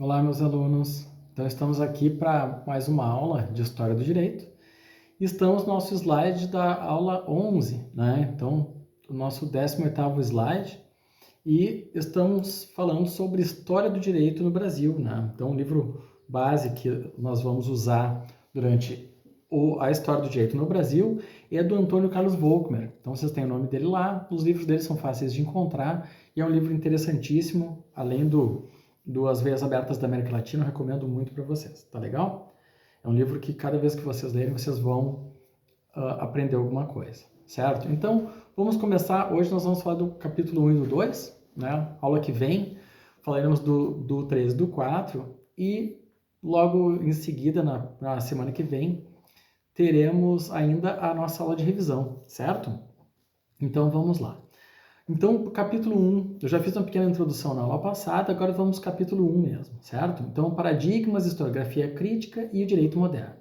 Olá, meus alunos. Então, estamos aqui para mais uma aula de História do Direito. Estamos no nosso slide da aula 11, né? Então, o nosso 18º slide. E estamos falando sobre História do Direito no Brasil, né? Então, o livro base que nós vamos usar durante a História do Direito no Brasil é do Antônio Carlos Volckmer. Então, vocês têm o nome dele lá. Os livros dele são fáceis de encontrar e é um livro interessantíssimo, além do As Veias Abertas da América Latina, eu recomendo muito para vocês, tá legal? É um livro que cada vez que vocês lerem, vocês vão aprender alguma coisa, certo? Então, vamos começar. Hoje nós vamos falar do capítulo 1 e do 2, né? Aula que vem, falaremos do 3 e do 4, e logo em seguida, na semana que vem, teremos ainda a nossa aula de revisão, certo? Então, vamos lá. Então, capítulo 1, eu já fiz uma pequena introdução na aula passada, agora vamos ao capítulo 1 mesmo, certo? Então, paradigmas, historiografia crítica e o direito moderno.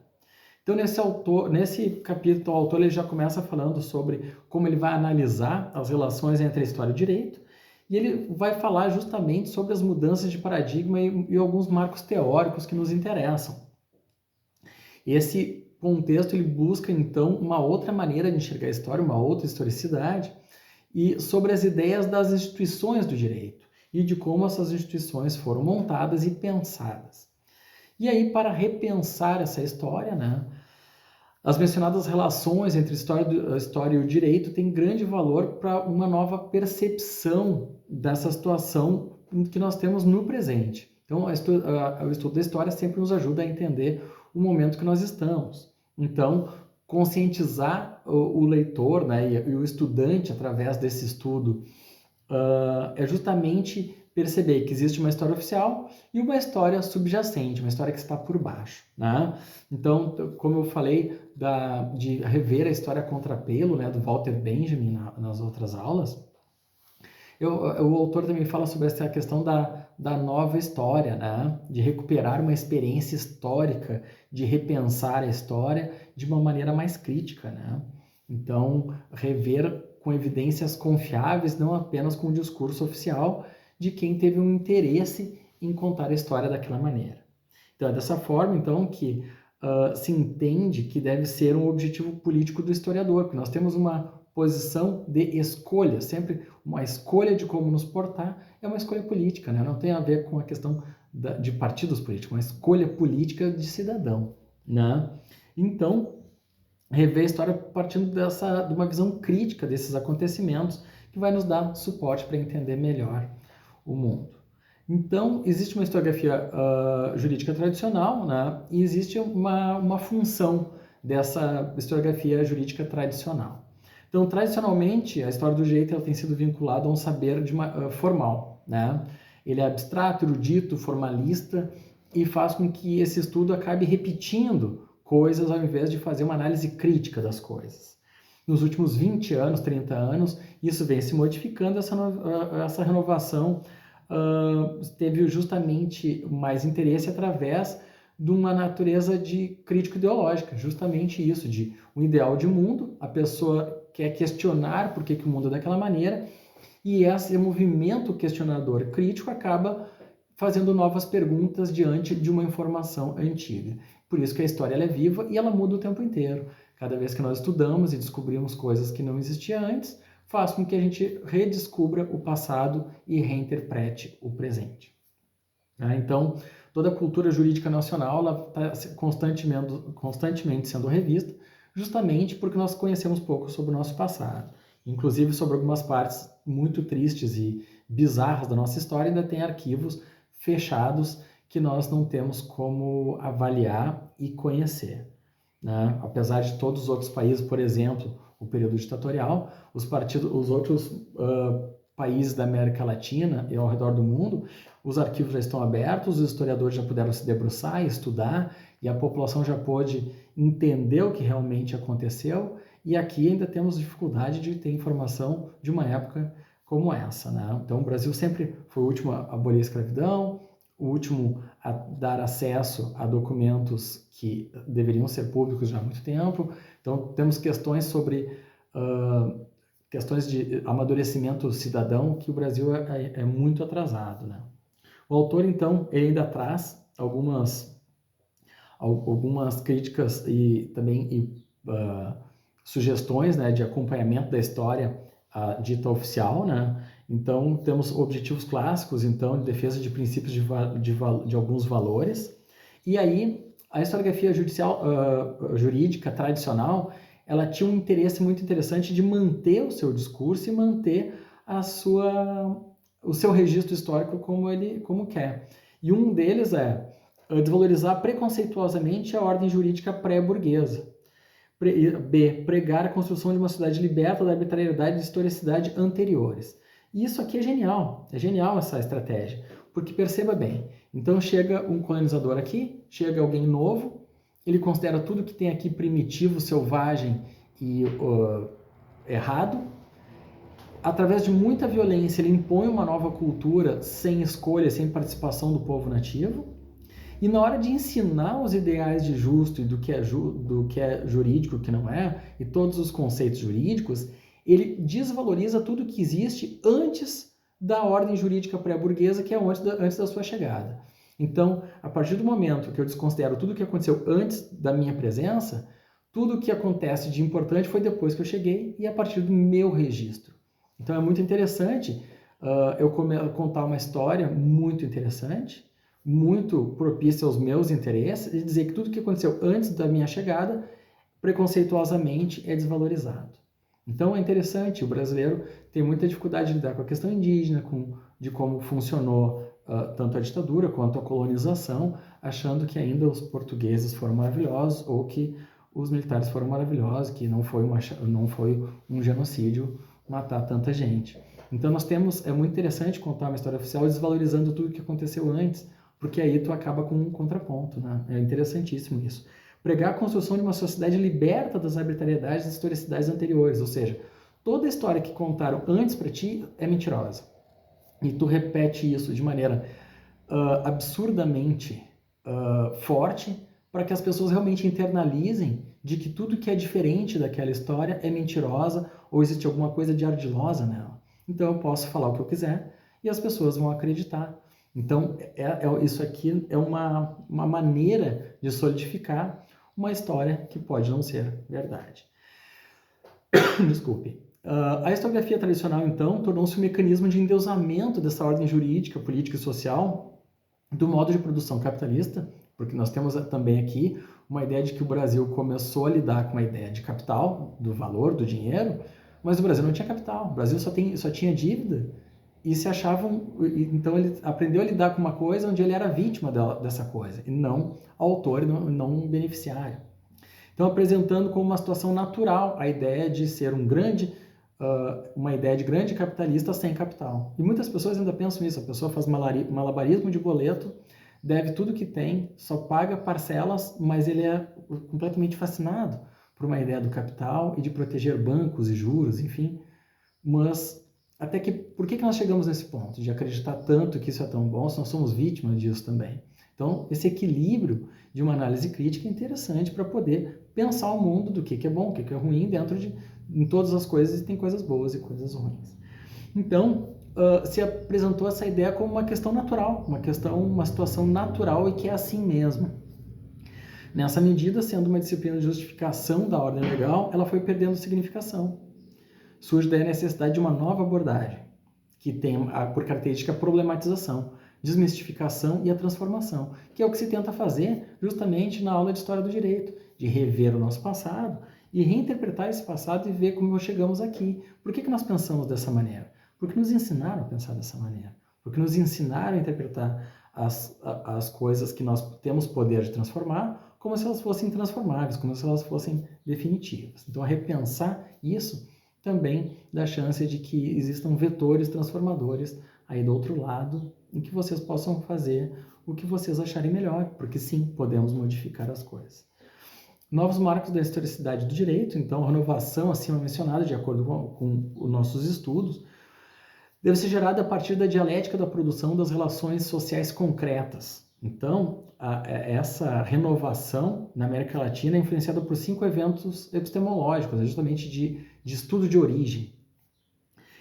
Então, nesse capítulo, o autor ele já começa falando sobre como ele vai analisar as relações entre a história e o direito, e ele vai falar justamente sobre as mudanças de paradigma e alguns marcos teóricos que nos interessam. Esse contexto ele busca, então, uma outra maneira de enxergar a história, uma outra historicidade, e sobre as ideias das instituições do direito e de como essas instituições foram montadas e pensadas. E aí, para repensar essa história, né, as mencionadas relações entre a história e o direito têm grande valor para uma nova percepção dessa situação que nós temos no presente. Então, o estudo da história sempre nos ajuda a entender o momento que nós estamos. Então, conscientizar o leitor, né, e o estudante através desse estudo é justamente perceber que existe uma história oficial e uma história subjacente, uma história que está por baixo, né? Então, como eu falei de rever a história a contrapelo, né, do Walter Benjamin nas outras aulas, o autor também fala sobre essa questão da nova história, né? De recuperar uma experiência histórica, de repensar a história de uma maneira mais crítica, né? Então, rever com evidências confiáveis, não apenas com o discurso oficial de quem teve um interesse em contar a história daquela maneira. Então, é dessa forma, então, que se entende que deve ser um objetivo político do historiador, porque nós temos uma posição de escolha, sempre uma escolha de como nos portar é uma escolha política, né? Não tem a ver com a questão de partidos políticos, uma escolha política de cidadão, né? Então, rever a história partindo de uma visão crítica desses acontecimentos que vai nos dar suporte para entender melhor o mundo. Então, existe uma historiografia jurídica tradicional, né? E existe uma função dessa historiografia jurídica tradicional. Então, tradicionalmente, a história do direito ela tem sido vinculada a um saber formal, né? Ele é abstrato, erudito, formalista e faz com que esse estudo acabe repetindo coisas ao invés de fazer uma análise crítica das coisas. Nos últimos 20 anos, 30 anos, isso vem se modificando, essa renovação teve justamente mais interesse através de uma natureza de crítico ideológica, justamente isso, de um ideal de mundo, a pessoa quer questionar por que o mundo é daquela maneira, e esse movimento questionador crítico acaba fazendo novas perguntas diante de uma informação antiga. Por isso que a história ela é viva e ela muda o tempo inteiro. Cada vez que nós estudamos e descobrimos coisas que não existiam antes, faz com que a gente redescubra o passado e reinterprete o presente. Então, toda a cultura jurídica nacional está constantemente sendo revista, justamente porque nós conhecemos pouco sobre o nosso passado. Inclusive, sobre algumas partes muito tristes e bizarras da nossa história, ainda tem arquivos fechados que nós não temos como avaliar e conhecer, né? Apesar de todos os outros países, por exemplo, o período ditatorial, os outros países da América Latina e ao redor do mundo, os arquivos já estão abertos, os historiadores já puderam se debruçar e estudar, e a população já pôde entender o que realmente aconteceu, e aqui ainda temos dificuldade de ter informação de uma época como essa, né? Então, o Brasil sempre foi o último a abolir a escravidão, o último a dar acesso a documentos que deveriam ser públicos já há muito tempo. Então, temos questões sobre questões de amadurecimento cidadão que o Brasil é muito atrasado, né? O autor, então, ele ainda traz algumas críticas e também sugestões, né, de acompanhamento da história dita oficial, né? Então, temos objetivos clássicos, então, de defesa de princípios de alguns valores. E aí, a historiografia jurídica tradicional, ela tinha um interesse muito interessante de manter o seu discurso e manter o seu registro histórico como quer. E um deles é desvalorizar preconceituosamente a ordem jurídica pré-burguesa. B. Pregar a construção de uma sociedade liberta da arbitrariedade e historicidade anteriores. E isso aqui é genial essa estratégia, porque perceba bem, então chega um colonizador aqui, chega alguém novo, ele considera tudo que tem aqui primitivo, selvagem e errado, através de muita violência ele impõe uma nova cultura sem escolha, sem participação do povo nativo, e na hora de ensinar os ideais de justo e do que é jurídico, o que não é, e todos os conceitos jurídicos, ele desvaloriza tudo que existe antes da ordem jurídica pré-burguesa, que é antes da sua chegada. Então, a partir do momento que eu desconsidero tudo o que aconteceu antes da minha presença, tudo o que acontece de importante foi depois que eu cheguei e a partir do meu registro. Então, é muito interessante eu contar uma história muito interessante, muito propícia aos meus interesses, e dizer que tudo que aconteceu antes da minha chegada, preconceituosamente, é desvalorizado. Então é interessante, o brasileiro tem muita dificuldade de lidar com a questão indígena, de como funcionou tanto a ditadura quanto a colonização, achando que ainda os portugueses foram maravilhosos ou que os militares foram maravilhosos, que não foi um genocídio matar tanta gente. Então é muito interessante contar uma história oficial desvalorizando tudo que aconteceu antes, porque aí tu acaba com um contraponto, né? É interessantíssimo isso. Pregar a construção de uma sociedade liberta das arbitrariedades e historicidades anteriores, ou seja, toda a história que contaram antes para ti é mentirosa. E tu repete isso de maneira absurdamente forte para que as pessoas realmente internalizem de que tudo que é diferente daquela história é mentirosa ou existe alguma coisa de ardilosa nela. Então eu posso falar o que eu quiser e as pessoas vão acreditar. Então, isso aqui é uma maneira de solidificar uma história que pode não ser verdade. Desculpe. A historiografia tradicional, então, tornou-se um mecanismo de endeusamento dessa ordem jurídica, política e social do modo de produção capitalista, porque nós temos também aqui uma ideia de que o Brasil começou a lidar com a ideia de capital, do valor, do dinheiro, mas o Brasil não tinha capital, o Brasil só tinha dívida, e se achavam, então ele aprendeu a lidar com uma coisa onde ele era vítima dessa coisa, e não autor, não um beneficiário. Então, apresentando como uma situação natural a ideia de ser uma ideia de grande capitalista sem capital. E muitas pessoas ainda pensam isso, a pessoa faz malabarismo de boleto, deve tudo que tem, só paga parcelas, mas ele é completamente fascinado por uma ideia do capital e de proteger bancos e juros, enfim, mas por que nós chegamos nesse ponto de acreditar tanto que isso é tão bom se nós somos vítimas disso também? Então, esse equilíbrio de uma análise crítica é interessante para poder pensar o mundo do que é bom, o que é ruim, em todas as coisas tem coisas boas e coisas ruins. Então, se apresentou essa ideia como uma questão natural, uma situação natural e que é assim mesmo. Nessa medida, sendo uma disciplina de justificação da ordem legal, ela foi perdendo significação. Surge daí a necessidade de uma nova abordagem, que tem por característica a problematização, desmistificação e a transformação, que é o que se tenta fazer justamente na aula de História do Direito, de rever o nosso passado e reinterpretar esse passado e ver como nós chegamos aqui. Por que nós pensamos dessa maneira? Porque nos ensinaram a pensar dessa maneira, porque nos ensinaram a interpretar as coisas que nós temos poder de transformar como se elas fossem transformáveis, como se elas fossem definitivas. Então, a repensar isso também dá chance de que existam vetores transformadores aí do outro lado, em que vocês possam fazer o que vocês acharem melhor, porque sim, podemos modificar as coisas. Novos marcos da historicidade do direito, então, a renovação acima mencionada, de acordo com os nossos estudos, deve ser gerada a partir da dialética da produção das relações sociais concretas. Então, essa renovação na América Latina é influenciada por 5 eventos epistemológicos, justamente de estudo de origem,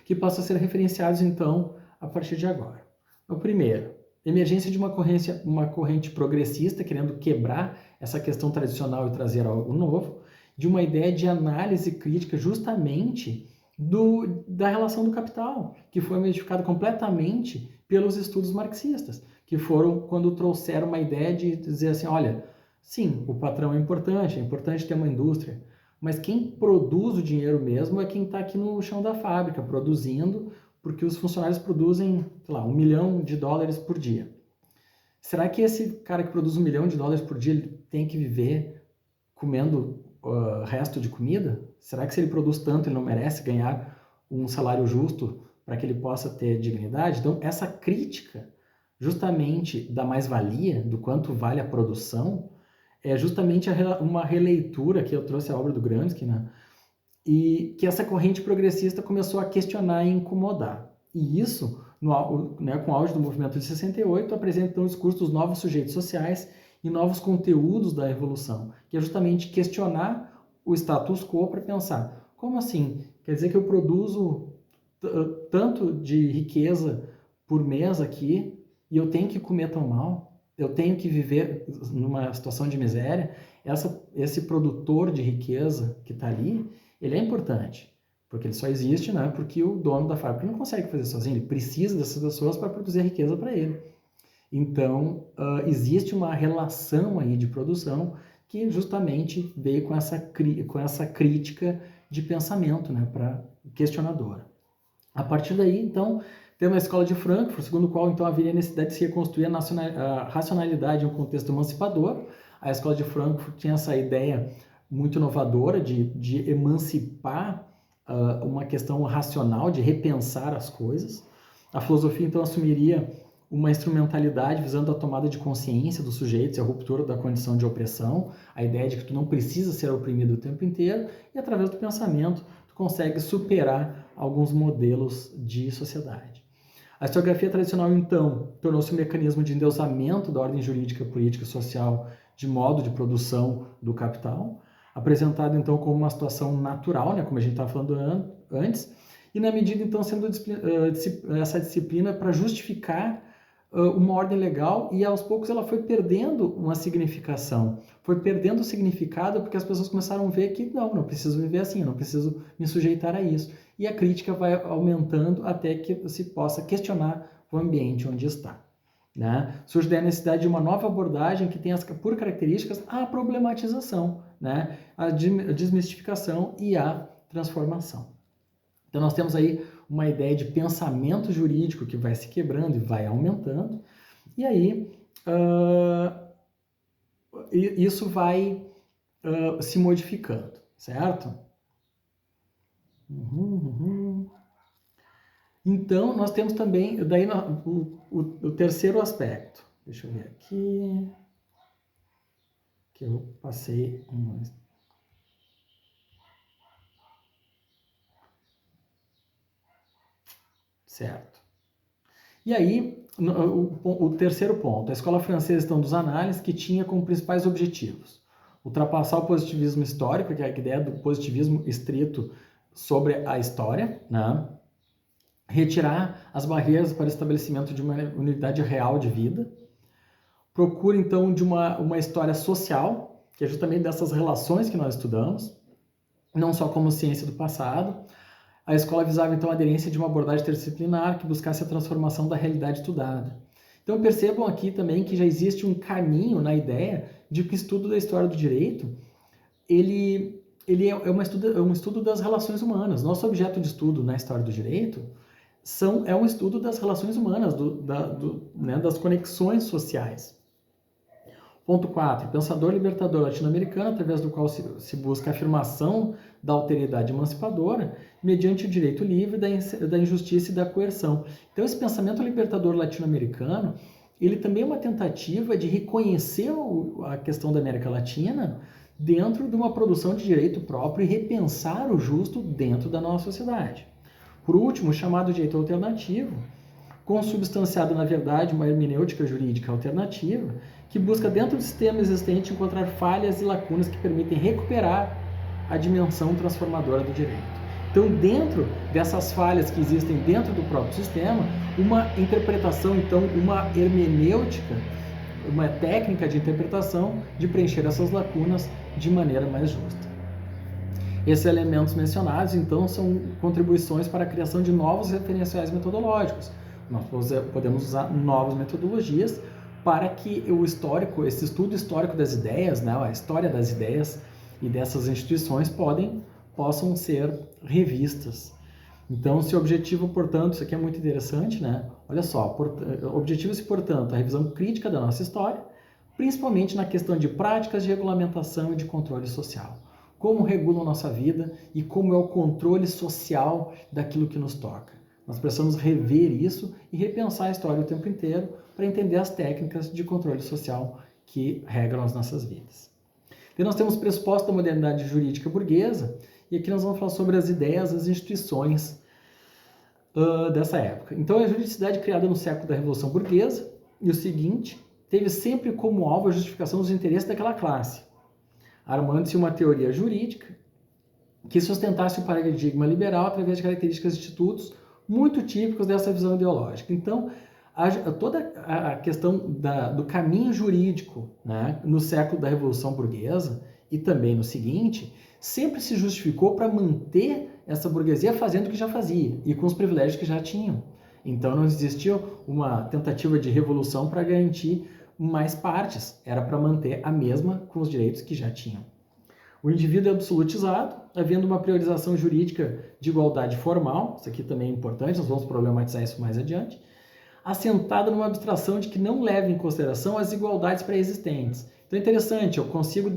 que passam a ser referenciados, então, a partir de agora. O primeiro, emergência de uma corrente progressista, querendo quebrar essa questão tradicional e trazer algo novo, de uma ideia de análise crítica justamente da relação do capital, que foi modificada completamente pelos estudos marxistas, que foram quando trouxeram uma ideia de dizer assim, olha, sim, o patrão é importante ter uma indústria, mas quem produz o dinheiro mesmo é quem está aqui no chão da fábrica, produzindo, porque os funcionários produzem, sei lá, $1 milhão por dia. Será que esse cara que produz $1 milhão por dia ele tem que viver comendo resto de comida? Será que se ele produz tanto ele não merece ganhar um salário justo para que ele possa ter dignidade? Então, essa crítica justamente da mais-valia, do quanto vale a produção, é justamente uma releitura, que eu trouxe a obra do Gramsci, né? E que essa corrente progressista começou a questionar e incomodar. E isso, né, com o auge do movimento de 68, apresenta então o discurso dos novos sujeitos sociais e novos conteúdos da revolução, que é justamente questionar o status quo para pensar, como assim? Quer dizer que eu produzo tanto de riqueza por mês aqui e eu tenho que comer tão mal? Eu tenho que viver numa situação de miséria? Esse produtor de riqueza que está ali, ele é importante, porque ele só existe, né, porque o dono da fábrica não consegue fazer sozinho, ele precisa dessas pessoas para produzir riqueza para ele. Então, existe uma relação aí de produção que justamente veio com essa crítica de pensamento, né, para questionadora. A partir daí, então, temos a Escola de Frankfurt, segundo o qual então haveria necessidade de se reconstruir a racionalidade em um contexto emancipador. A Escola de Frankfurt tinha essa ideia muito inovadora de emancipar uma questão racional, de repensar as coisas. A filosofia, então, assumiria uma instrumentalidade visando a tomada de consciência dos sujeitos e a ruptura da condição de opressão, a ideia de que tu não precisa ser oprimido o tempo inteiro, e através do pensamento tu consegue superar alguns modelos de sociedade. A historiografia tradicional, então, tornou-se um mecanismo de endeusamento da ordem jurídica, política e social de modo de produção do capital, apresentado, então, como uma situação natural, né, como a gente estava falando antes, e na medida, então, sendo essa disciplina para justificar uma ordem legal, e aos poucos ela foi perdendo uma significação, foi perdendo o significado porque as pessoas começaram a ver que não preciso viver assim, não preciso me sujeitar a isso. E a crítica vai aumentando até que se possa questionar o ambiente onde está. Né? Surge a necessidade de uma nova abordagem que tenha por características a problematização, né? A desmistificação e a transformação. Então nós temos aí uma ideia de pensamento jurídico que vai se quebrando e vai aumentando, e aí isso vai se modificando, certo? Então nós temos também daí o terceiro aspecto. Deixa eu ver aqui, que eu passei certo. E aí, o terceiro ponto, a escola francesa então dos análises, que tinha como principais objetivos ultrapassar o positivismo histórico, que é a ideia do positivismo estrito sobre a história, né? Retirar as barreiras para o estabelecimento de uma unidade real de vida, procura então de uma história social, que é justamente dessas relações que nós estudamos, não só como ciência do passado. A escola visava, então, a aderência de uma abordagem interdisciplinar que buscasse a transformação da realidade estudada. Então, percebam aqui também que já existe um caminho na ideia de que o estudo da história do direito, ele é um estudo das relações humanas. Nosso objeto de estudo na história do direito é um estudo das relações humanas, né, das conexões sociais. Ponto 4. Pensador libertador latino-americano, através do qual se busca a afirmação da alteridade emancipadora mediante o direito livre da injustiça e da coerção. Então, esse pensamento libertador latino-americano, ele também é uma tentativa de reconhecer a questão da América Latina dentro de uma produção de direito próprio e repensar o justo dentro da nossa sociedade. Por último, o chamado direito alternativo, consubstanciado, na verdade, uma hermenêutica jurídica alternativa, que busca, dentro do sistema existente, encontrar falhas e lacunas que permitem recuperar a dimensão transformadora do direito. Então, dentro dessas falhas que existem dentro do próprio sistema, uma interpretação, então, uma hermenêutica, uma técnica de interpretação de preencher essas lacunas de maneira mais justa. Esses elementos mencionados, então, são contribuições para a criação de novos referenciais metodológicos. Nós podemos usar novas metodologias para que o histórico, esse estudo histórico das ideias, né, a história das ideias e dessas instituições possam ser revistas. Então, se o objetivo, portanto, isso aqui é muito interessante, né? Olha só, objetivos, portanto, a revisão crítica da nossa história, principalmente na questão de práticas de regulamentação e de controle social. Como regulam a nossa vida e como é o controle social daquilo que nos toca. Nós precisamos rever isso e repensar a história o tempo inteiro para entender as técnicas de controle social que regram as nossas vidas. Então, nós temos pressuposto da modernidade jurídica burguesa, e aqui nós vamos falar sobre as ideias, as instituições dessa época. Então, a juridicidade criada no século da Revolução Burguesa, e o seguinte, teve sempre como alvo a justificação dos interesses daquela classe, armando-se uma teoria jurídica que sustentasse o paradigma liberal através de características de institutos muito típicos dessa visão ideológica. Então, toda a questão do caminho jurídico, né, no século da Revolução Burguesa e também no seguinte, sempre se justificou para manter essa burguesia fazendo o que já fazia e com os privilégios que já tinham. Então não existia uma tentativa de revolução para garantir mais partes, era para manter a mesma com os direitos que já tinham. O indivíduo é absolutizado, havendo uma priorização jurídica de igualdade formal, isso aqui também é importante, nós vamos problematizar isso mais adiante, assentada numa abstração de que não leva em consideração as igualdades pré-existentes. Então é interessante, eu consigo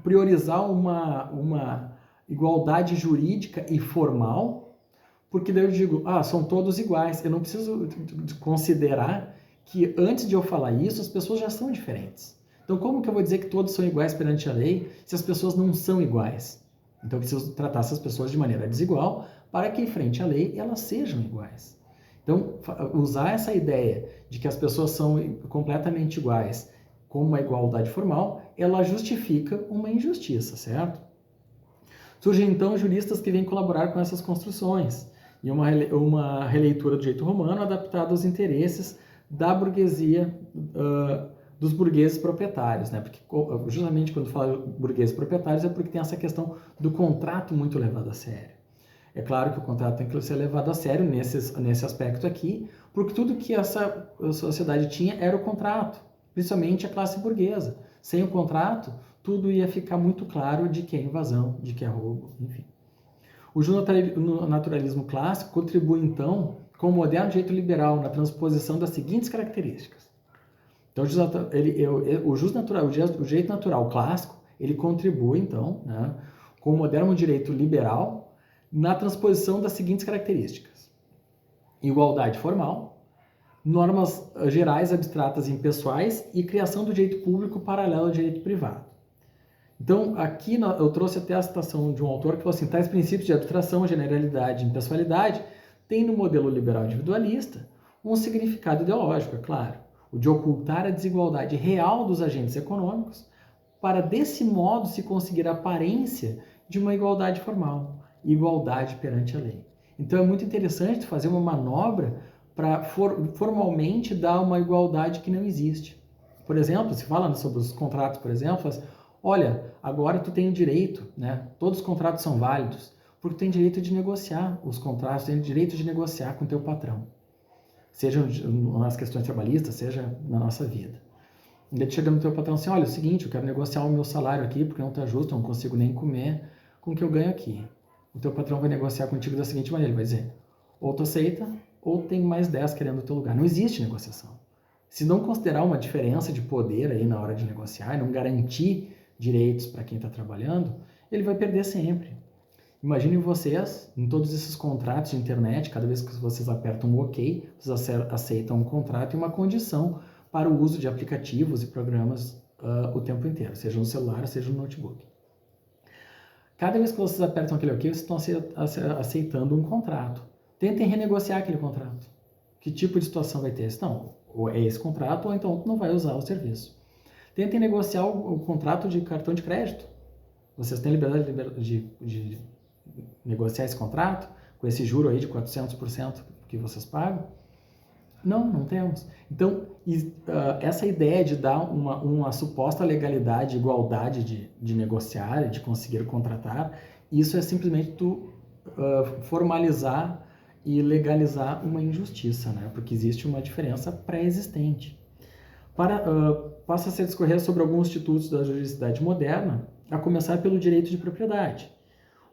priorizar uma igualdade jurídica e formal, porque daí eu digo, são todos iguais. Eu não preciso considerar que antes de eu falar isso, as pessoas já são diferentes. Então como que eu vou dizer que todos são iguais perante a lei se as pessoas não são iguais? Então eu preciso tratar essas pessoas de maneira desigual para que, frente à lei, elas sejam iguais. Então, usar essa ideia de que as pessoas são completamente iguais como uma igualdade formal, ela justifica uma injustiça, certo? Surgem, então, juristas que vêm colaborar com essas construções e uma releitura do direito romano adaptada aos interesses da burguesia, dos burgueses proprietários, né? Porque justamente quando fala burgueses proprietários é porque tem essa questão do contrato muito levado a sério. É claro que o contrato tem que ser levado a sério nesse aspecto aqui, porque tudo que essa sociedade tinha era o contrato, principalmente a classe burguesa. Sem o contrato, tudo ia ficar muito claro de que é invasão, de que é roubo, enfim. O naturalismo clássico contribui, então, com o moderno direito liberal na transposição das seguintes características. Então, o direito natural clássico, ele contribui, então, né, com o moderno direito liberal na transposição das seguintes características: igualdade formal, normas gerais abstratas e impessoais e criação do direito público paralelo ao direito privado. Então, aqui eu trouxe até a citação de um autor que falou assim: tais princípios de abstração, generalidade e impessoalidade têm no modelo liberal individualista um significado ideológico, é claro, o de ocultar a desigualdade real dos agentes econômicos para, desse modo, se conseguir a aparência de uma igualdade formal, igualdade perante a lei. Então é muito interessante fazer uma manobra para formalmente dar uma igualdade que não existe. Por exemplo, se fala sobre os contratos, por exemplo, fala assim, olha, agora tu tem o direito, né? Todos os contratos são válidos, porque tu tem direito de negociar os contratos, tem direito de negociar com o teu patrão. Seja nas questões trabalhistas, seja na nossa vida. E daí tu chega no teu patrão assim, olha, é o seguinte, eu quero negociar o meu salário aqui, porque não está justo, eu não consigo nem comer com o que eu ganho aqui. O teu patrão vai negociar contigo da seguinte maneira, ele vai dizer, ou tu aceita, ou tem mais 10 querendo o teu lugar. Não existe negociação. Se não considerar uma diferença de poder aí na hora de negociar, e não garantir direitos para quem está trabalhando, ele vai perder sempre. Imaginem vocês, em todos esses contratos de internet, cada vez que vocês apertam um OK, vocês aceitam um contrato e uma condição para o uso de aplicativos e programas o tempo inteiro, seja no celular, seja no notebook. Cada vez que vocês apertam aquele OK, vocês estão aceitando um contrato. Tentem renegociar aquele contrato. Que tipo de situação vai ter? Não, ou é esse contrato, ou então não vai usar o serviço. Tentem negociar o contrato de cartão de crédito. Vocês têm liberdade de negociar esse contrato com esse juro aí de 400% que vocês pagam? Não, não temos. Então, essa ideia de dar uma suposta legalidade, igualdade de negociar, de conseguir contratar, isso é simplesmente tu formalizar e legalizar uma injustiça, né? Porque existe uma diferença pré-existente. Passa a se discorrer sobre alguns institutos da juridicidade moderna, a começar pelo direito de propriedade,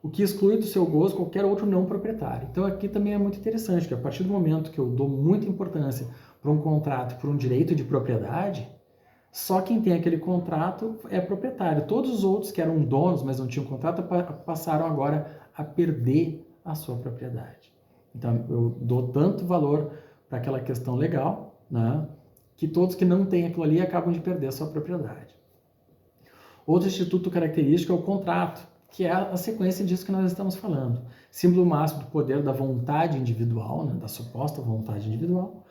o que exclui do seu gozo qualquer outro não proprietário. Então aqui também é muito interessante, que a partir do momento que eu dou muita importância para um contrato, para um direito de propriedade, só quem tem aquele contrato é proprietário. Todos os outros que eram donos, mas não tinham contrato, passaram agora a perder a sua propriedade. Então eu dou tanto valor para aquela questão legal, né, que todos que não têm aquilo ali acabam de perder a sua propriedade. Outro instituto característico é o contrato, que é a sequência disso que nós estamos falando. Símbolo máximo do poder da vontade individual, né, da suposta vontade individual,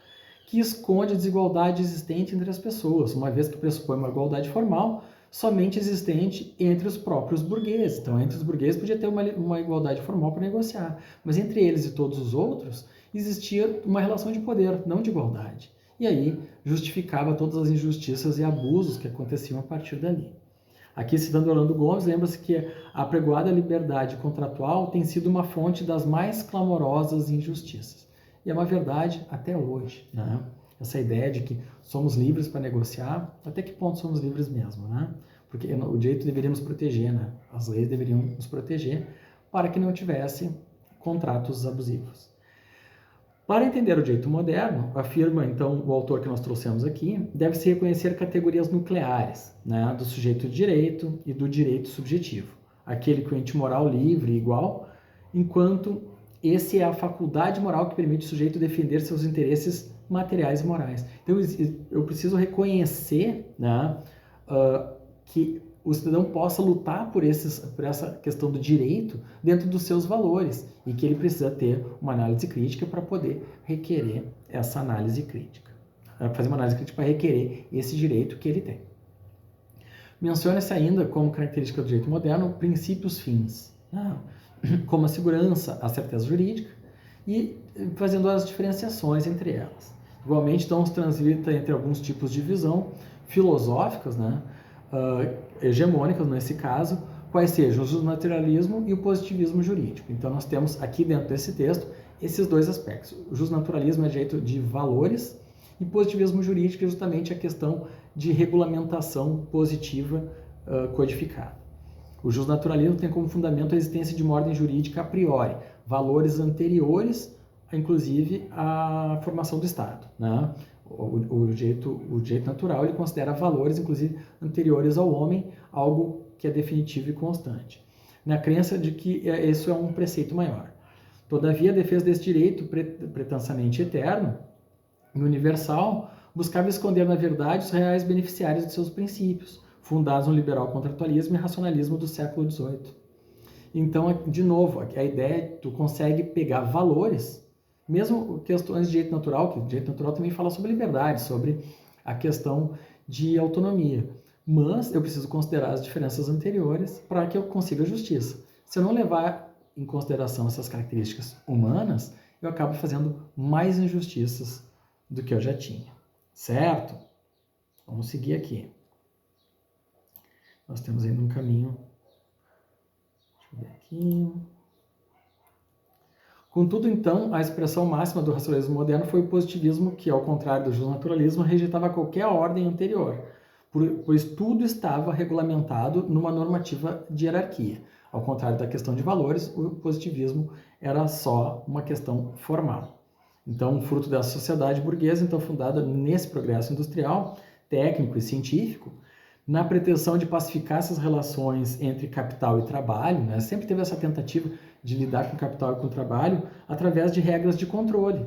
que esconde a desigualdade existente entre as pessoas, uma vez que pressupõe uma igualdade formal somente existente entre os próprios burgueses. Então, entre os burgueses podia ter uma igualdade formal para negociar, mas entre eles e todos os outros existia uma relação de poder, não de igualdade. E aí justificava todas as injustiças e abusos que aconteciam a partir dali. Aqui, citando Orlando Gomes, lembra-se que a apregoada liberdade contratual tem sido uma fonte das mais clamorosas injustiças. E é uma verdade até hoje, né? Essa ideia de que somos livres para negociar, até que ponto somos livres mesmo, né? Porque o direito deveria nos proteger, né? As leis deveriam nos proteger para que não tivesse contratos abusivos. Para entender o direito moderno, afirma então o autor que nós trouxemos aqui, deve-se reconhecer categorias nucleares, né, do sujeito de direito e do direito subjetivo. Aquele que o ente moral livre e igual, enquanto esse é a faculdade moral que permite o sujeito defender seus interesses materiais e morais. Então eu preciso reconhecer, né, que o cidadão possa lutar por essa questão do direito dentro dos seus valores e que ele precisa ter uma análise crítica para poder requerer essa análise crítica, fazer uma análise crítica para requerer esse direito que ele tem. Menciona-se ainda como característica do direito moderno princípios fins, né? Como a segurança, a certeza jurídica e fazendo as diferenciações entre elas. Igualmente, então, se transita entre alguns tipos de visão filosóficas, né? Hegemônicas nesse caso, quais sejam o justnaturalismo e o positivismo jurídico. Então nós temos aqui dentro desse texto esses dois aspectos. O justnaturalismo é direito de valores e positivismo jurídico é justamente a questão de regulamentação positiva codificada. O justnaturalismo tem como fundamento a existência de uma ordem jurídica a priori, valores anteriores, inclusive, à formação do Estado, né? O direito natural ele considera valores, inclusive, anteriores ao homem, algo que é definitivo e constante, na crença de que isso é um preceito maior. Todavia, a defesa desse direito pretensamente eterno e universal buscava esconder na verdade os reais beneficiários de seus princípios, fundados no liberal contratualismo e racionalismo do século XVIII. Então, de novo, a ideia é que tu consegue pegar valores, mesmo questões de direito natural, que o direito natural também fala sobre liberdade, sobre a questão de autonomia. Mas eu preciso considerar as diferenças anteriores para que eu consiga justiça. Se eu não levar em consideração essas características humanas, eu acabo fazendo mais injustiças do que eu já tinha. Certo? Vamos seguir aqui. Nós temos ainda um caminho. Deixa eu ver aqui. Contudo, então, a expressão máxima do racionalismo moderno foi o positivismo, que, ao contrário do justnaturalismo, rejeitava qualquer ordem anterior, pois tudo estava regulamentado numa normativa de hierarquia. Ao contrário da questão de valores, o positivismo era só uma questão formal. Então, fruto dessa sociedade burguesa, então fundada nesse progresso industrial, técnico e científico, na pretensão de pacificar essas relações entre capital e trabalho, né? Sempre teve essa tentativa de lidar com o capital e com o trabalho através de regras de controle.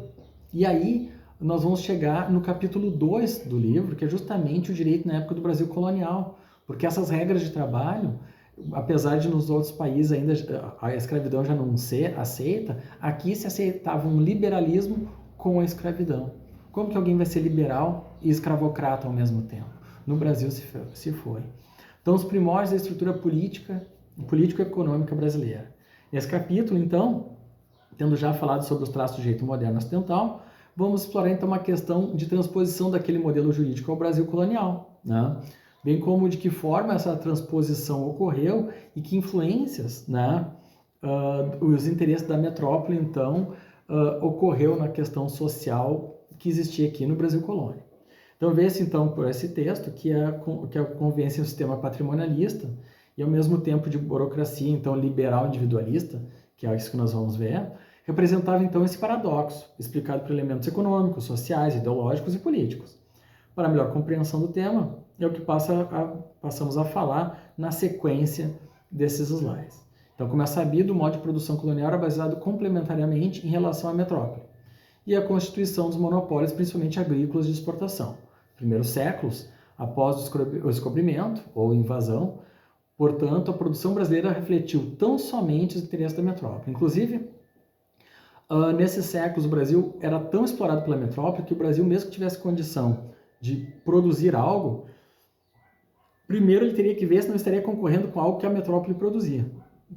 E aí nós vamos chegar no capítulo 2 do livro, que é justamente o direito na época do Brasil colonial, porque essas regras de trabalho, apesar de nos outros países ainda a escravidão já não ser aceita, aqui se aceitava um liberalismo com a escravidão. Como que alguém vai ser liberal e escravocrata ao mesmo tempo? No Brasil se foi. Então, os primórdios da estrutura político-econômica brasileira. Nesse capítulo, então, tendo já falado sobre os traços do direito moderno ocidental, vamos explorar então uma questão de transposição daquele modelo jurídico ao Brasil colonial, né? Bem como de que forma essa transposição ocorreu e que influências, né, os interesses da metrópole, então, ocorreu na questão social que existia aqui no Brasil colônia. Então, vê-se, então, por esse texto que a convivência é um sistema patrimonialista e, ao mesmo tempo, de burocracia, então, liberal individualista, que é isso que nós vamos ver, representava, então, esse paradoxo, explicado por elementos econômicos, sociais, ideológicos e políticos. Para a melhor compreensão do tema, é o que passamos a falar na sequência desses slides. Então, como é sabido, o modo de produção colonial era baseado complementariamente em relação à metrópole e a constituição dos monopólios, principalmente agrícolas de exportação. Primeiros séculos, após o descobrimento ou invasão, portanto, a produção brasileira refletiu tão somente os interesses da metrópole. Inclusive, nesses séculos, o Brasil era tão explorado pela metrópole que o Brasil, mesmo que tivesse condição de produzir algo, primeiro ele teria que ver se não estaria concorrendo com algo que a metrópole produzia.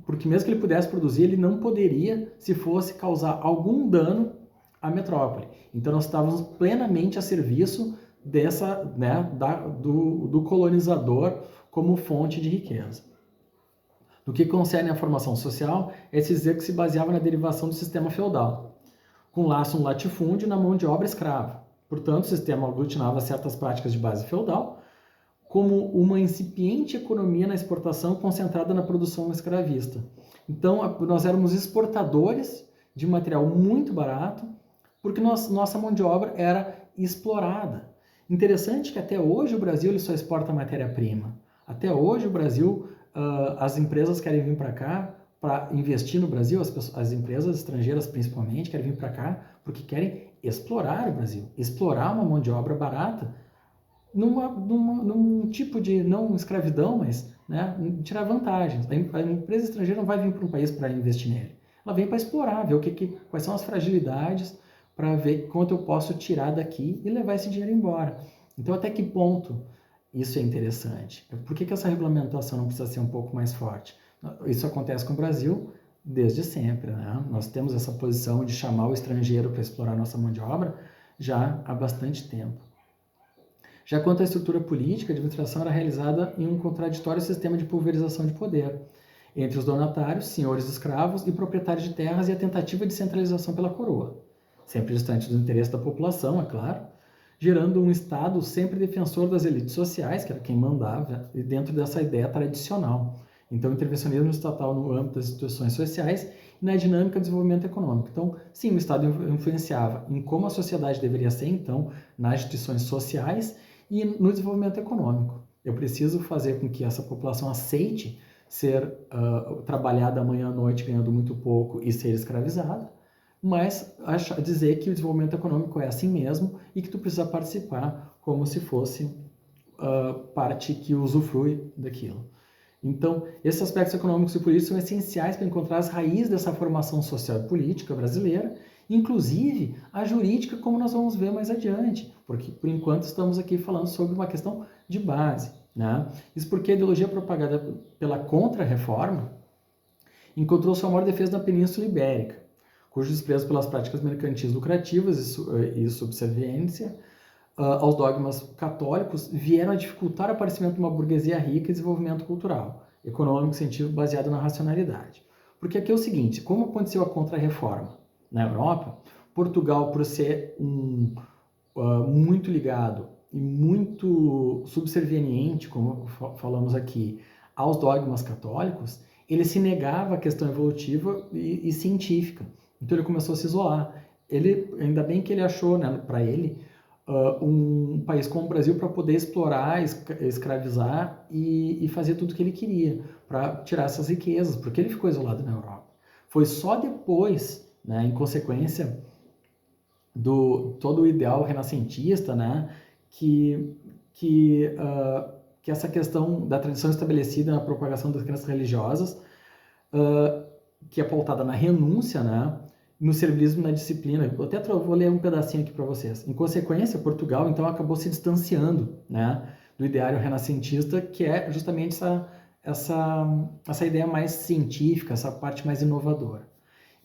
Porque mesmo que ele pudesse produzir, ele não poderia se fosse causar algum dano à metrópole. Então nós estávamos plenamente a serviço dessa, né, do colonizador como fonte de riqueza. No que concerne à formação social, é se dizer que se baseava na derivação do sistema feudal, com laço no latifúndio e na mão de obra escrava. Portanto, o sistema aglutinava certas práticas de base feudal, como uma incipiente economia na exportação concentrada na produção escravista. Então, nós éramos exportadores de material muito barato, porque nossa mão de obra era explorada. Interessante que até hoje o Brasil ele só exporta matéria-prima. Até hoje o Brasil, as empresas querem vir para cá para investir no Brasil, as empresas estrangeiras principalmente querem vir para cá porque querem explorar o Brasil, explorar uma mão de obra barata, num tipo de, não escravidão, mas, né, tirar vantagens. A empresa estrangeira não vai vir para um país para investir nele. Ela vem para explorar, ver quais são as fragilidades, para ver quanto eu posso tirar daqui e levar esse dinheiro embora. Então, até que ponto isso é interessante? Por que essa regulamentação não precisa ser um pouco mais forte? Isso acontece com o Brasil desde sempre, né? Nós temos essa posição de chamar o estrangeiro para explorar a nossa mão de obra já há bastante tempo. Já quanto à estrutura política, a administração era realizada em um contraditório sistema de pulverização de poder entre os donatários, senhores escravos e proprietários de terras e a tentativa de centralização pela coroa, sempre distante do interesse da população, é claro, gerando um Estado sempre defensor das elites sociais, que era quem mandava, e dentro dessa ideia tradicional. Então, intervencionismo estatal no âmbito das instituições sociais e na dinâmica do desenvolvimento econômico. Então, sim, o Estado influenciava em como a sociedade deveria ser, então, nas instituições sociais e no desenvolvimento econômico. Eu preciso fazer com que essa população aceite ser trabalhada amanhã à noite ganhando muito pouco e ser escravizada, mas dizer que o desenvolvimento econômico é assim mesmo e que tu precisa participar como se fosse parte que usufrui daquilo. Então, esses aspectos econômicos e políticos são essenciais para encontrar as raízes dessa formação social e política brasileira, inclusive a jurídica, como nós vamos ver mais adiante, porque, por enquanto, estamos aqui falando sobre uma questão de base, né? Isso porque a ideologia propagada pela Contra-Reforma encontrou sua maior defesa na Península Ibérica, cujo desprezo pelas práticas mercantis lucrativas e subserviência aos dogmas católicos vieram a dificultar o aparecimento de uma burguesia rica e desenvolvimento cultural, econômico e científico baseado na racionalidade. Porque aqui é o seguinte, como aconteceu a Contra-Reforma na Europa, Portugal, por ser muito ligado e muito subserviente, como falamos aqui, aos dogmas católicos, ele se negava à questão evolutiva e científica. Então ele começou a se isolar. Ainda bem que ele achou, né, para ele, um país como o Brasil para poder explorar, escravizar e fazer tudo o que ele queria para tirar essas riquezas, porque ele ficou isolado na Europa. Foi só depois, né, em consequência todo o ideal renascentista, né, que essa questão da tradição estabelecida na propagação das crenças religiosas, que é pautada na renúncia, né, no servilismo, na disciplina. Eu até vou ler um pedacinho aqui para vocês. Em consequência, Portugal, então, acabou se distanciando, né, do ideário renascentista, que é justamente essa ideia mais científica, essa parte mais inovadora.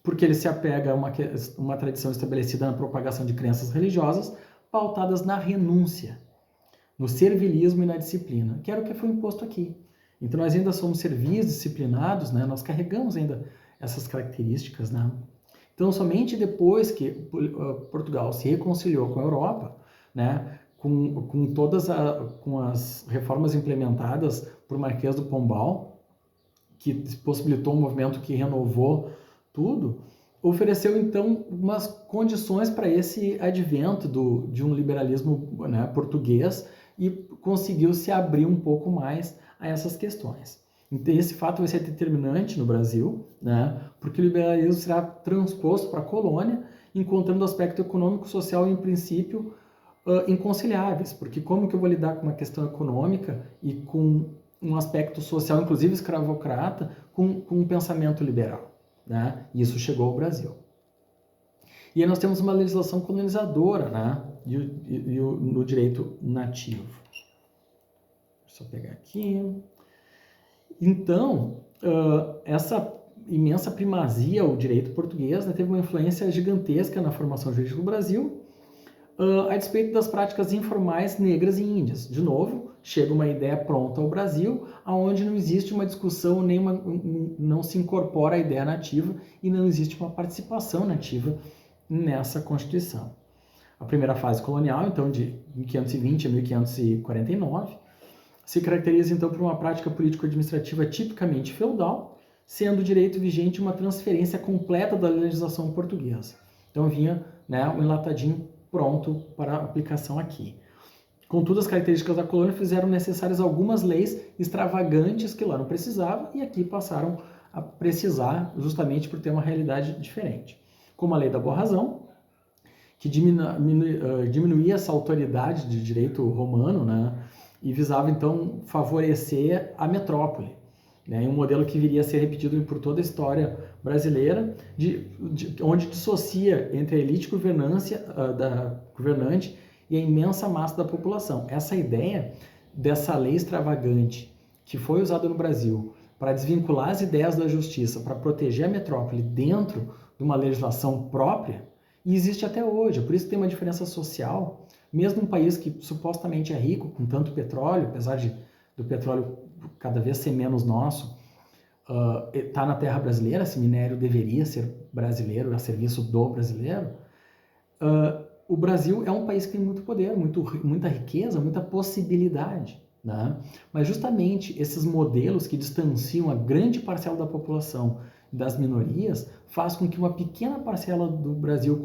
Porque ele se apega a uma tradição estabelecida na propagação de crenças religiosas pautadas na renúncia, no servilismo e na disciplina, que era o que foi imposto aqui. Então nós ainda somos servis, disciplinados, né? Nós carregamos ainda essas características, né? Então somente depois que Portugal se reconciliou com a Europa, né? Com as reformas implementadas por Marquês do Pombal, que possibilitou um movimento que renovou tudo, ofereceu então umas condições para esse advento de um liberalismo, né, português, e conseguiu se abrir um pouco mais a essas questões. Então, esse fato vai ser determinante no Brasil, né, porque o liberalismo será transposto para a colônia, encontrando o aspecto econômico, social e, em princípio, inconciliáveis, porque como que eu vou lidar com uma questão econômica e com um aspecto social, inclusive escravocrata, com um pensamento liberal? Né? E isso chegou ao Brasil. E aí nós temos uma legislação colonizadora, né? No direito nativo. Deixa eu pegar aqui. Então, essa imensa primazia ao direito português, né, teve uma influência gigantesca na formação jurídica do Brasil, a despeito das práticas informais negras e índias. De novo, chega uma ideia pronta ao Brasil, onde não existe uma discussão, não se incorpora a ideia nativa e não existe uma participação nativa nessa Constituição. A primeira fase colonial, então, de 1520 a 1549, se caracteriza, então, por uma prática político-administrativa tipicamente feudal, sendo o direito vigente uma transferência completa da legislação portuguesa. Então, vinha, né, um enlatadinho pronto para aplicação aqui. Contudo, as características da colônia fizeram necessárias algumas leis extravagantes que lá não precisavam e aqui passaram a precisar justamente por ter uma realidade diferente. Como a lei da boa razão, que diminuía essa autoridade de direito romano, né, e visava então favorecer a metrópole, né, um modelo que viria a ser repetido por toda a história brasileira, onde dissocia entre a elite governante e a imensa massa da população. Essa ideia dessa lei extravagante que foi usada no Brasil para desvincular as ideias da justiça, para proteger a metrópole dentro de uma legislação própria, e existe até hoje. Por isso tem uma diferença social, mesmo um país que supostamente é rico, com tanto petróleo, apesar do petróleo cada vez ser menos nosso, está na terra brasileira, esse minério deveria ser brasileiro, a serviço do brasileiro. O Brasil é um país que tem muito poder, muita riqueza, muita possibilidade, né? Mas justamente esses modelos que distanciam a grande parcela da população das minorias faz com que uma pequena parcela do Brasil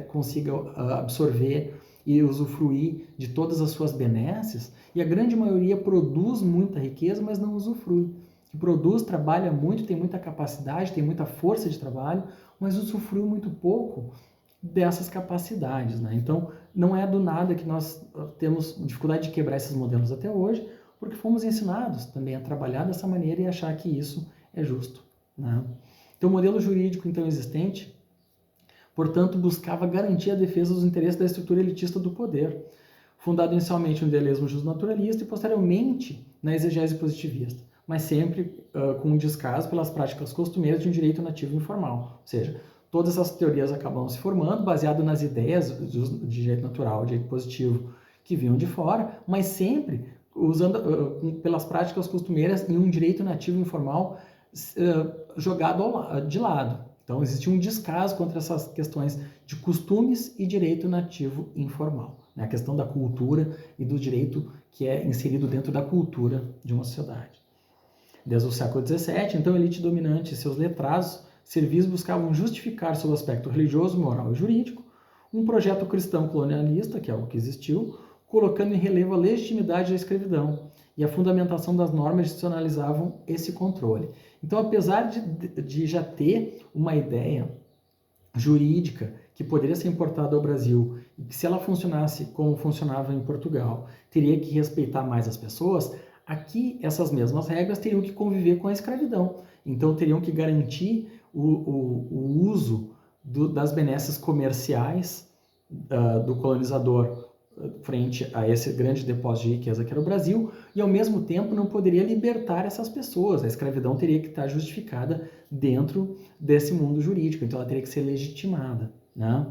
consiga absorver e usufruir de todas as suas benesses, e a grande maioria produz muita riqueza, mas não usufrui. Que produz, trabalha muito, tem muita capacidade, tem muita força de trabalho, mas usufrui muito pouco dessas capacidades, né? Então, não é do nada que nós temos dificuldade de quebrar esses modelos até hoje, porque fomos ensinados também a trabalhar dessa maneira e achar que isso é justo, né? Então, o modelo jurídico então existente, portanto, buscava garantir a defesa dos interesses da estrutura elitista do poder, fundado inicialmente no idealismo justnaturalista e posteriormente na exegese positivista, mas sempre com um descaso pelas práticas costumeiras de um direito nativo informal. Ou seja, todas essas teorias acabam se formando baseado nas ideias de direito natural, direito positivo, que vinham de fora, mas sempre usando pelas práticas costumeiras em um direito nativo informal jogado de lado. Então, existe um descaso contra essas questões de costumes e direito nativo informal, né? A questão da cultura e do direito que é inserido dentro da cultura de uma sociedade. Desde o século XVII, então, a elite dominante e seus letrados servis buscavam justificar sob o aspecto religioso, moral e jurídico um projeto cristão colonialista, que é o que existiu, colocando em relevo a legitimidade da escravidão e a fundamentação das normas institucionalizavam esse controle. Então, apesar de já ter uma ideia jurídica que poderia ser importada ao Brasil e que, se ela funcionasse como funcionava em Portugal, teria que respeitar mais as pessoas, aqui essas mesmas regras teriam que conviver com a escravidão. Então, teriam que garantir o uso das benesses comerciais do colonizador frente a esse grande depósito de riqueza que era o Brasil, e ao mesmo tempo não poderia libertar essas pessoas. A escravidão teria que estar justificada dentro desse mundo jurídico, então ela teria que ser legitimada, né?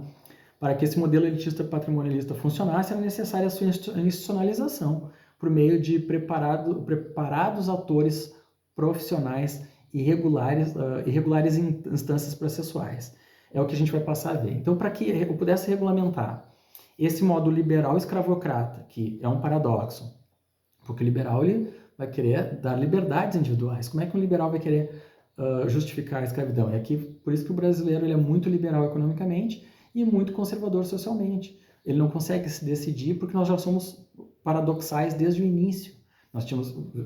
Para que esse modelo elitista patrimonialista funcionasse, era necessária a sua institucionalização por meio de preparados atores profissionais irregulares em instâncias processuais. É o que a gente vai passar a ver. Então, para que eu pudesse regulamentar esse modo liberal escravocrata, que é um paradoxo, porque o liberal ele vai querer dar liberdades individuais. Como é que um liberal vai querer justificar a escravidão? É aqui, por isso que o brasileiro ele é muito liberal economicamente e muito conservador socialmente. Ele não consegue se decidir porque nós já somos paradoxais desde o início.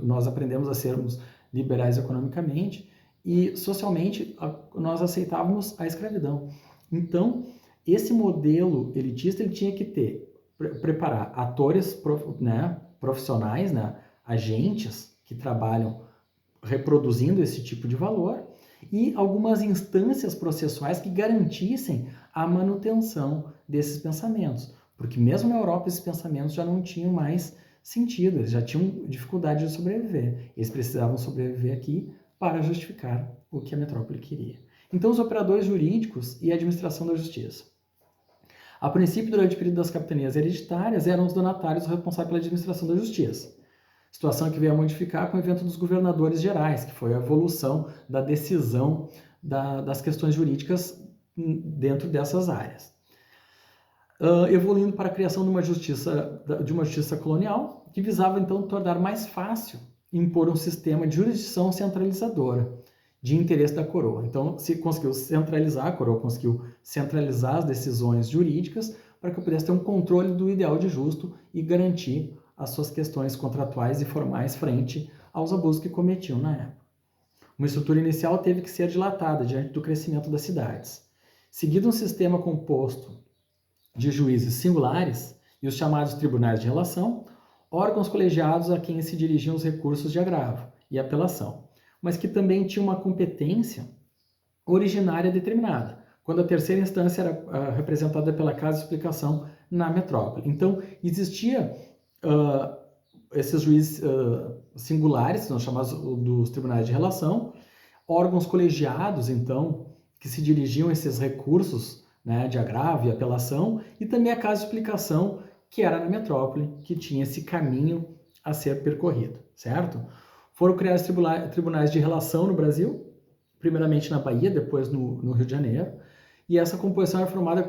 Nós aprendemos a sermos liberais economicamente e socialmente nós aceitávamos a escravidão. Então, esse modelo elitista ele tinha que preparar atores profissionais, né, agentes que trabalham reproduzindo esse tipo de valor e algumas instâncias processuais que garantissem a manutenção desses pensamentos. Porque mesmo na Europa esses pensamentos já não tinham mais sentido, eles já tinham dificuldade de sobreviver. Eles precisavam sobreviver aqui para justificar o que a metrópole queria. Então, os operadores jurídicos e a administração da justiça. A princípio, durante o período das capitanias hereditárias, eram os donatários responsáveis pela administração da justiça. Situação que veio a modificar com o evento dos governadores gerais, que foi a evolução da decisão das questões jurídicas dentro dessas áreas. Evoluindo para a criação de uma justiça colonial, que visava então tornar mais fácil impor um sistema de jurisdição centralizadora de interesse da coroa. Então, se conseguiu centralizar, a coroa conseguiu centralizar as decisões jurídicas para que eu pudesse ter um controle do ideal de justo e garantir as suas questões contratuais e formais frente aos abusos que cometiam na época. Uma estrutura inicial teve que ser dilatada diante do crescimento das cidades. Seguido um sistema composto de juízes singulares e os chamados tribunais de relação, órgãos colegiados a quem se dirigiam os recursos de agravo e apelação, mas que também tinha uma competência originária determinada, quando a terceira instância era representada pela Casa de Explicação na metrópole. Então, existia esses juízes singulares, que são chamados dos tribunais de relação, órgãos colegiados, então, que se dirigiam a esses recursos, né, de agravo e apelação, e também a Casa de Explicação, que era na metrópole, que tinha esse caminho a ser percorrido, certo? Foram criados tribunais de relação no Brasil, primeiramente na Bahia, depois no Rio de Janeiro, e essa composição era formada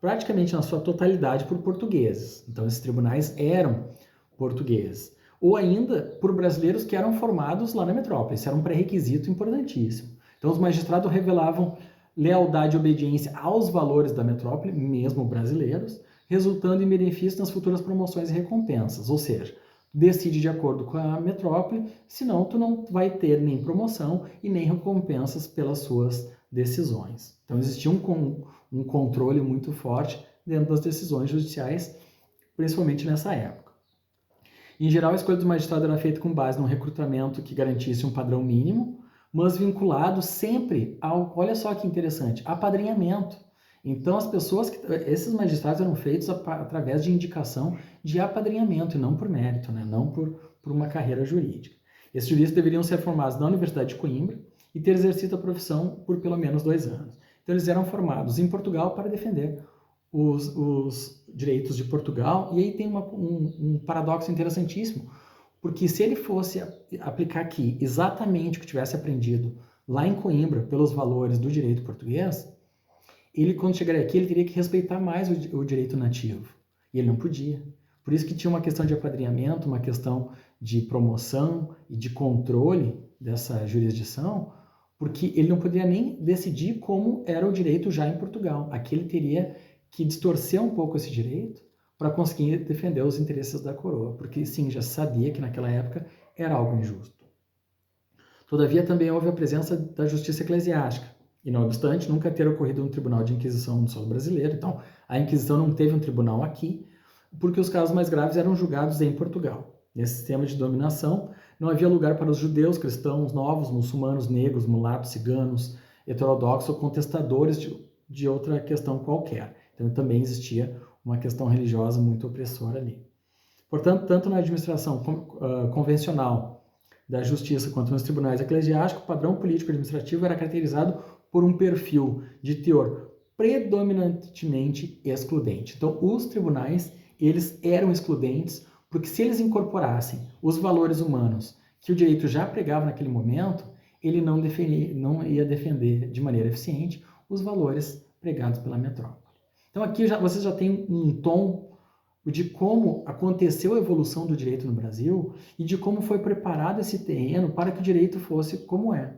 praticamente na sua totalidade por portugueses. Então, esses tribunais eram portugueses. Ou ainda por brasileiros que eram formados lá na metrópole. Isso era um pré-requisito importantíssimo. Então, os magistrados revelavam lealdade e obediência aos valores da metrópole, mesmo brasileiros, resultando em benefícios nas futuras promoções e recompensas. Ou seja, decide de acordo com a metrópole, senão tu não vai ter nem promoção e nem recompensas pelas suas decisões. Então existia um controle muito forte dentro das decisões judiciais, principalmente nessa época. Em geral, a escolha do magistrado era feita com base num recrutamento que garantisse um padrão mínimo, mas vinculado sempre ao, olha só que interessante, apadrinhamento. Então esses magistrados eram feitos através de indicação de apadrinhamento e não por mérito, né? Não por uma carreira jurídica. Esses juristas deveriam ser formados na Universidade de Coimbra e ter exercido a profissão por pelo menos 2 anos. Então eles eram formados em Portugal para defender os direitos de Portugal, e aí tem um paradoxo interessantíssimo, porque se ele fosse aplicar aqui exatamente o que tivesse aprendido lá em Coimbra pelos valores do direito português, ele, quando chegaria aqui, ele teria que respeitar mais o direito nativo. E ele não podia. Por isso que tinha uma questão de apadrinhamento, uma questão de promoção e de controle dessa jurisdição, porque ele não poderia nem decidir como era o direito já em Portugal. Aqui ele teria que distorcer um pouco esse direito para conseguir defender os interesses da coroa, porque sim, já sabia que naquela época era algo injusto. Todavia, também houve a presença da justiça eclesiástica, e não obstante nunca ter ocorrido um tribunal de inquisição no solo brasileiro. Então, a Inquisição não teve um tribunal aqui, porque os casos mais graves eram julgados em Portugal. Nesse sistema de dominação, não havia lugar para os judeus, cristãos, novos, muçulmanos, negros, mulatos, ciganos, heterodoxos ou contestadores de outra questão qualquer. Então, também existia uma questão religiosa muito opressora ali. Portanto, tanto na administração convencional da justiça quanto nos tribunais eclesiásticos, o padrão político-administrativo era caracterizado por um perfil de teor predominantemente excludente. Então, os tribunais, eles eram excludentes, porque se eles incorporassem os valores humanos que o direito já pregava naquele momento, ele não ia defender de maneira eficiente os valores pregados pela metrópole. Então, aqui vocês já têm um tom de como aconteceu a evolução do direito no Brasil e de como foi preparado esse terreno para que o direito fosse como é.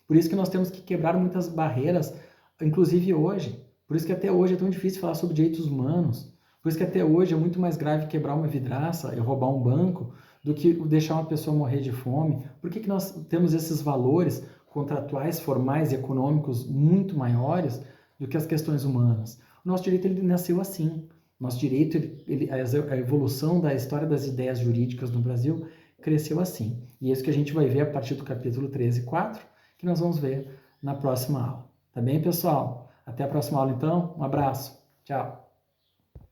Por isso que nós temos que quebrar muitas barreiras, inclusive hoje. Por isso que até hoje é tão difícil falar sobre direitos humanos. Por isso que até hoje é muito mais grave quebrar uma vidraça e roubar um banco do que deixar uma pessoa morrer de fome. Por que nós temos esses valores contratuais, formais e econômicos muito maiores do que as questões humanas? O nosso direito ele nasceu assim. Nosso direito, a evolução da história das ideias jurídicas no Brasil cresceu assim. E é isso que a gente vai ver a partir do capítulo 13 e 4, que nós vamos ver na próxima aula. Tá bem, pessoal? Até a próxima aula, então. Um abraço. Tchau.